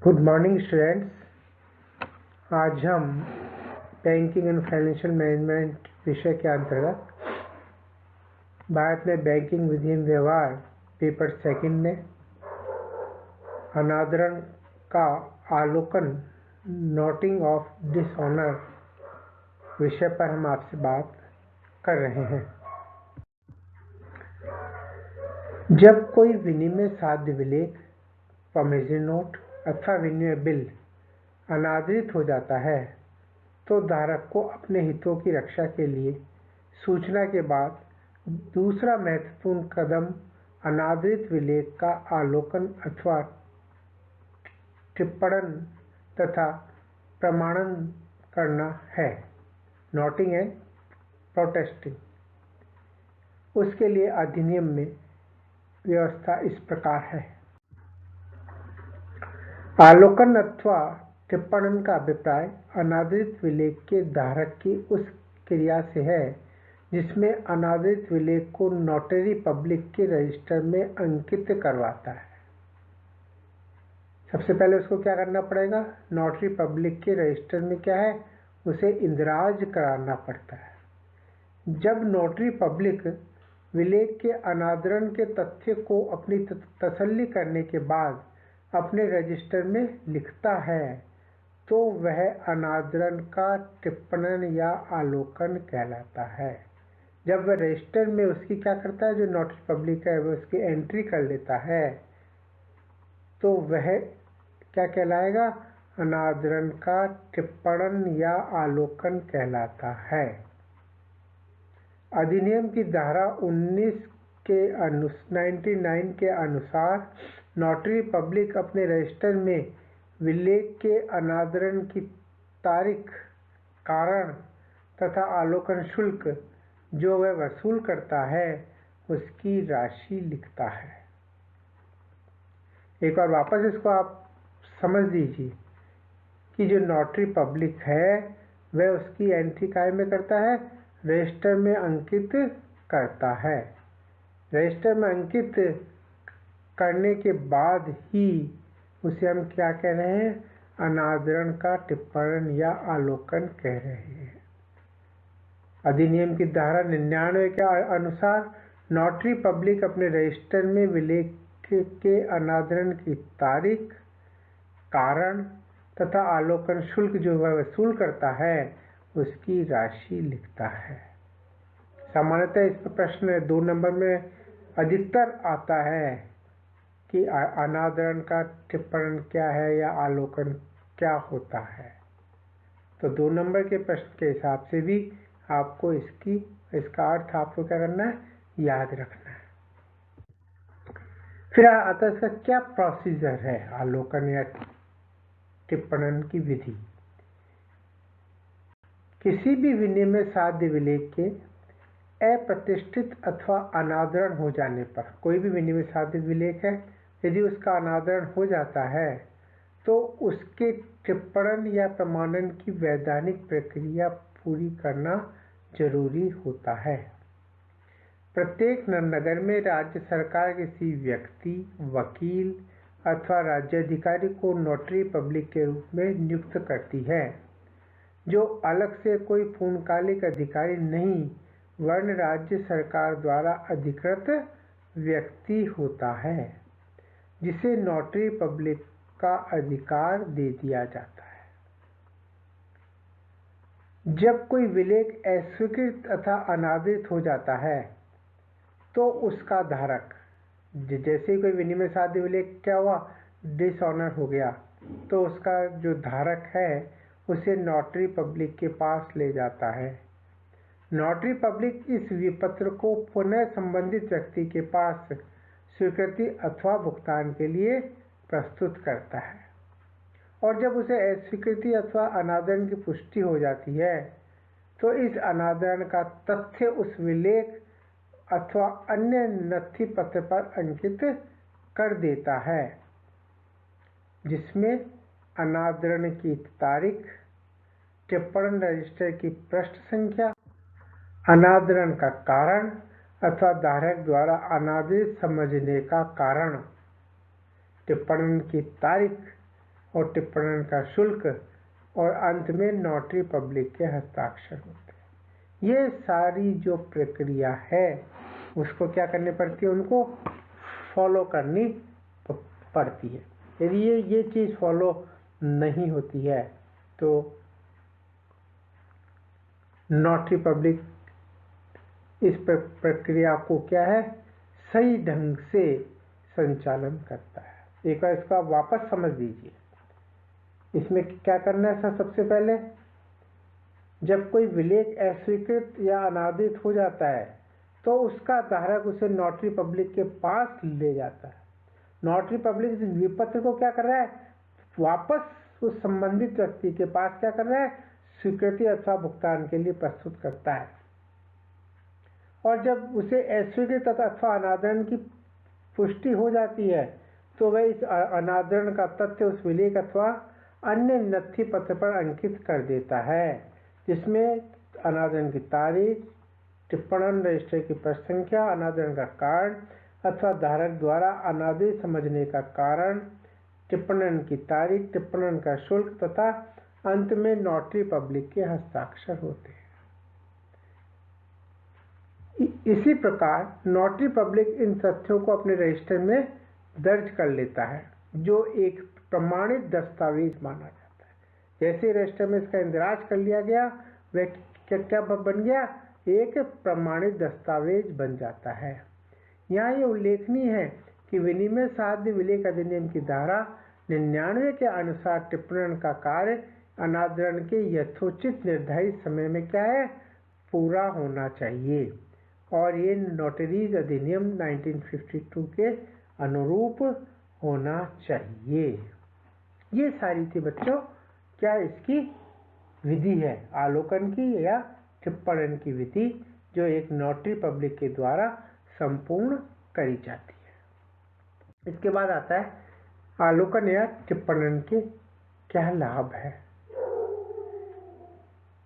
Good morning students. आज हम banking and financial management विषय के अंतर्गत भारत में बैंकिंग विधि एवं व्यवहार पेपर सेकंड में अनादरण का आलोकन नोटिंग ऑफ डिसऑनर विषय पर हम आपसे बात कर रहे हैं। जब कोई विनिमय साध्य विलेख, प्रॉमिसरी नोट अथवा विनिमय बिल अनादरित हो जाता है तो धारक को अपने हितों की रक्षा के लिए सूचना के बाद दूसरा महत्वपूर्ण कदम अनादरित विलेख का आलोकन अथवा टिप्पणन तथा प्रमाणन करना है, नोटिंग एंड प्रोटेस्टिंग। उसके लिए अधिनियम में व्यवस्था इस प्रकार है। आलोकन अथवा टिप्पणन का अभिप्राय अनादरित विलेख के धारक की उस क्रिया से है जिसमें अनादरित विलेख को नोटरी पब्लिक के रजिस्टर में अंकित करवाता है। सबसे पहले उसको क्या करना पड़ेगा? नोटरी पब्लिक के रजिस्टर में क्या है, उसे इंदराज कराना पड़ता है। जब नोटरी पब्लिक विलेख के अनादरण के तथ्य को अपनी तसल्ली करने के बाद अपने रजिस्टर में लिखता है तो वह अनादरण का टिप्पणन या आलोकन कहलाता है। जब वह रजिस्टर में उसकी क्या करता है, जो नोटरी पब्लिक है वह उसकी एंट्री कर लेता है तो वह क्या कहलाएगा? अनादरण का टिप्पणन या आलोकन कहलाता है। अधिनियम की धारा 99 के अनुसार नोटरी पब्लिक अपने रजिस्टर में विलेख के अनादरण की तारीख, कारण तथा आलोकन शुल्क जो वह वसूल करता है उसकी राशि लिखता है। एक बार वापस इसको आप समझ लीजिए कि जो नोटरी पब्लिक है वह उसकी एंट्री काय में करता है, रजिस्टर में अंकित करता है। रजिस्टर में अंकित करने के बाद ही उसे हम क्या कह रहे हैं? अनादरण का टिप्पणन या आलोकन कह रहे हैं। अधिनियम की धारा 99 के अनुसार नोटरी पब्लिक अपने रजिस्टर में विलेख के अनादरण की तारीख, कारण तथा आलोकन शुल्क जो वह वसूल करता है उसकी राशि लिखता है। सामान्यतः इस पर प्रश्न 2 नंबर में अधिकतर आता है कि अनादरण का टिप्पणन क्या है या आलोकन क्या होता है। तो 2 नंबर के प्रश्न के हिसाब से भी आपको इसका अर्थ आपको क्या करना है, याद रखना है। फिर आता है इसका क्या प्रोसीजर है, आलोकन या टिप्पणन की विधि। किसी भी विनिमय साध्य विलेख के अप्रतिष्ठित अथवा अनादरण हो जाने पर, कोई भी विनिमय साध्य विलेख है यदि उसका अनादरण हो जाता है तो उसके टिप्पणन या प्रमाणन की वैधानिक प्रक्रिया पूरी करना जरूरी होता है। प्रत्येक नगर में राज्य सरकार किसी व्यक्ति, वकील अथवा राज्याधिकारी को नोटरी पब्लिक के रूप में नियुक्त करती है, जो अलग से कोई पूर्णकालिक अधिकारी नहीं वरन राज्य सरकार द्वारा अधिकृत व्यक्ति होता है, जिसे नोटरी पब्लिक का अधिकार दे दिया जाता है। जब कोई विलेख अस्वीकृत तथा अनादरित हो जाता है तो उसका धारक, जैसे ही कोई विनिमय साध्य विलेख क्या हुआ, डिसऑनर हो गया, तो उसका जो धारक है उसे नोटरी पब्लिक के पास ले जाता है। नोटरी पब्लिक इस विपत्र को पुनः संबंधित व्यक्ति के पास स्वीकृति अथवा भुगतान के लिए प्रस्तुत करता है और जब उसे अस्वीकृति अथवा अनादरण की पुष्टि हो जाती है तो इस अनादरण का तथ्य उस विलेख अथवा अन्य नथी पत्र पर अंकित कर देता है, जिसमें अनादरण की तारीख, टिप्पणन रजिस्टर की पृष्ठ संख्या, अनादरण का कारण अथवा धारक द्वारा अनादरित समझने का कारण, टिप्पणन की तारीख और टिप्पणन का शुल्क और अंत में नोटरी पब्लिक के हस्ताक्षर होते हैं। ये सारी जो प्रक्रिया है उसको क्या करनी पड़ती है, उनको फॉलो करनी पड़ती है। यदि ये चीज़ फॉलो नहीं होती है तो नोटरी पब्लिक इस प्रक्रिया को क्या है, सही ढंग से संचालन करता है। एक बार इसका वापस समझ लीजिए। इसमें क्या करना है, सबसे पहले जब कोई विलेख अस्वीकृत या अनादृत हो जाता है तो उसका धारक उसे नोटरी पब्लिक के पास ले जाता है। नोटरी पब्लिक इस विपत्र को क्या कर रहा है, वापस उस संबंधित व्यक्ति के पास क्या कर रहा है, स्वीकृति अथवा भुगतान के लिए प्रस्तुत करता है। और जब उसे अस्वीकृत अथवा अनादरण की पुष्टि हो जाती है तो वह इस अनादरण का तथ्य उस विलेख अथवा अन्य नथी पत्र पर अंकित कर देता है, जिसमें अनादरण की तारीख, टिप्पणन रजिस्टर की पृष्ठ संख्या, अनादरण का कारण अथवा धारक द्वारा अनादृत समझने का कारण, टिप्पणन की तारीख, टिप्पणन का शुल्क तथा अंत में नोटरी पब्लिक के हस्ताक्षर होते हैं। इसी प्रकार नोटरी पब्लिक इन तथ्यों को अपने रजिस्टर में दर्ज कर लेता है, जो एक प्रमाणित दस्तावेज माना जाता है। जैसे रजिस्टर में इसका इंदराज कर लिया गया, वह क्या बन गया, एक प्रमाणित दस्तावेज बन जाता है। यहाँ ये उल्लेखनीय है कि विनिमय साध्य विलेख अधिनियम की धारा 99 के अनुसार टिप्पणन का कार्य अनादरण के यथोचित निर्धारित समय में क्या है, पूरा होना चाहिए और ये नोटरीज अधिनियम 1952 के अनुरूप होना चाहिए। ये सारी थी बच्चों क्या इसकी विधि है, आलोकन की या टिप्पणन की विधि, जो एक नोटरी पब्लिक के द्वारा संपूर्ण करी जाती है। इसके बाद आता है आलोकन या टिप्पणन के क्या लाभ है।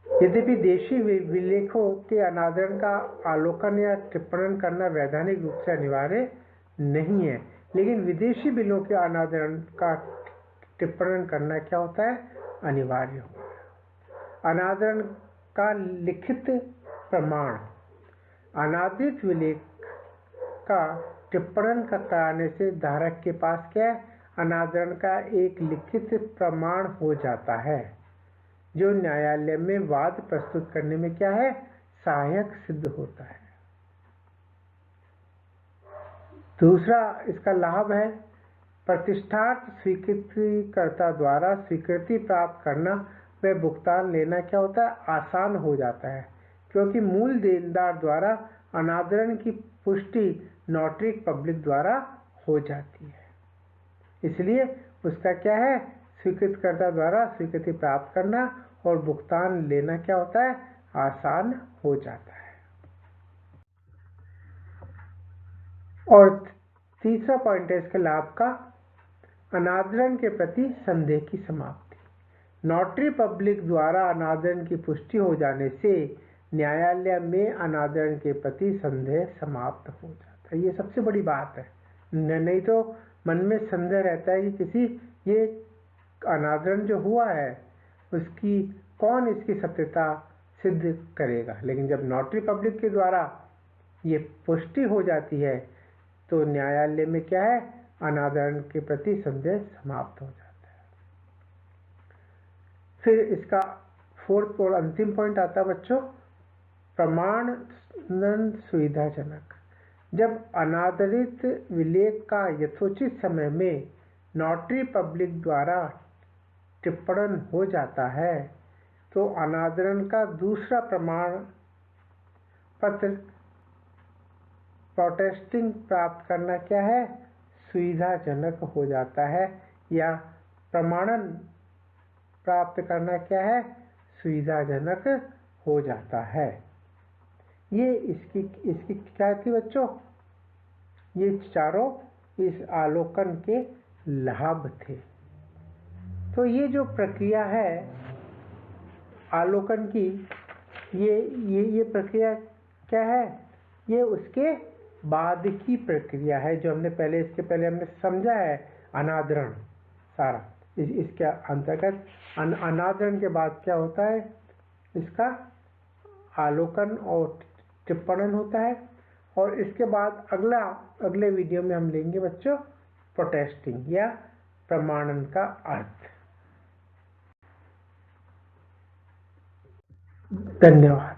यद्यपि देशी विलेखों के अनादरण का आलोकन या टिप्पणन करना वैधानिक रूप से अनिवार्य नहीं है, लेकिन विदेशी बिलों के अनादरण का टिप्पणन करना क्या होता है, अनिवार्य होता है। अनादरण का लिखित प्रमाण, अनादृत विलेख का टिप्पणन कराने से धारक के पास क्या है, अनादरण का एक लिखित प्रमाण हो जाता है, जो न्यायालय में वाद प्रस्तुत करने में क्या है, सहायक सिद्ध होता है। दूसरा इसका लाभ है प्रतिष्ठार्थ स्वीकृतिकर्ता द्वारा स्वीकृति प्राप्त करना व भुगतान लेना क्या होता है, आसान हो जाता है, क्योंकि मूल देनदार द्वारा अनादरण की पुष्टि नोटरी पब्लिक द्वारा हो जाती है। इसलिए उसका क्या है, स्वीकृतकर्ता द्वारा स्वीकृति प्राप्त करना और भुगतान लेना क्या होता है, आसान हो जाता है। और तीसरा पॉइंट है इसके लाभ का, अनादरण के प्रति संदेह की समाप्ति। नोटरी पब्लिक द्वारा अनादरण की पुष्टि हो जाने से न्यायालय में अनादरण के प्रति संदेह समाप्त हो जाता है। ये सबसे बड़ी बात है, नहीं तो मन में संदेह रहता है कि किसी ये अनादरण जो हुआ है उसकी कौन इसकी सत्यता सिद्ध करेगा। लेकिन जब नोटरी पब्लिक के द्वारा ये पुष्टि हो जाती है तो न्यायालय में क्या है, अनादरण के प्रति संदेह समाप्त हो जाता है। फिर इसका फोर्थ और अंतिम पॉइंट आता है बच्चों, प्रमाणन सुविधाजनक। जब अनादरित विलेख का यथोचित समय में नोटरी पब्लिक द्वारा टिप्पणन हो जाता है तो अनादरण का दूसरा प्रमाण पत्र प्रोटेस्टिंग प्राप्त करना क्या है, सुविधाजनक हो जाता है, या प्रमाणन प्राप्त करना क्या है, सुविधाजनक हो जाता है। ये इसकी क्या थी बच्चों, ये चारों इस आलोकन के लाभ थे। तो ये जो प्रक्रिया है आलोकन की, ये प्रक्रिया क्या है, ये उसके बाद की प्रक्रिया है जो हमने इसके पहले हमने समझा है, अनादरण सारा। इसके अंतर्गत अनादरण के बाद क्या होता है, इसका आलोकन और टिप्पणन होता है। और इसके बाद अगले वीडियो में हम लेंगे बच्चों प्रोटेस्टिंग या प्रमाणन का अर्थ। धन्यवाद।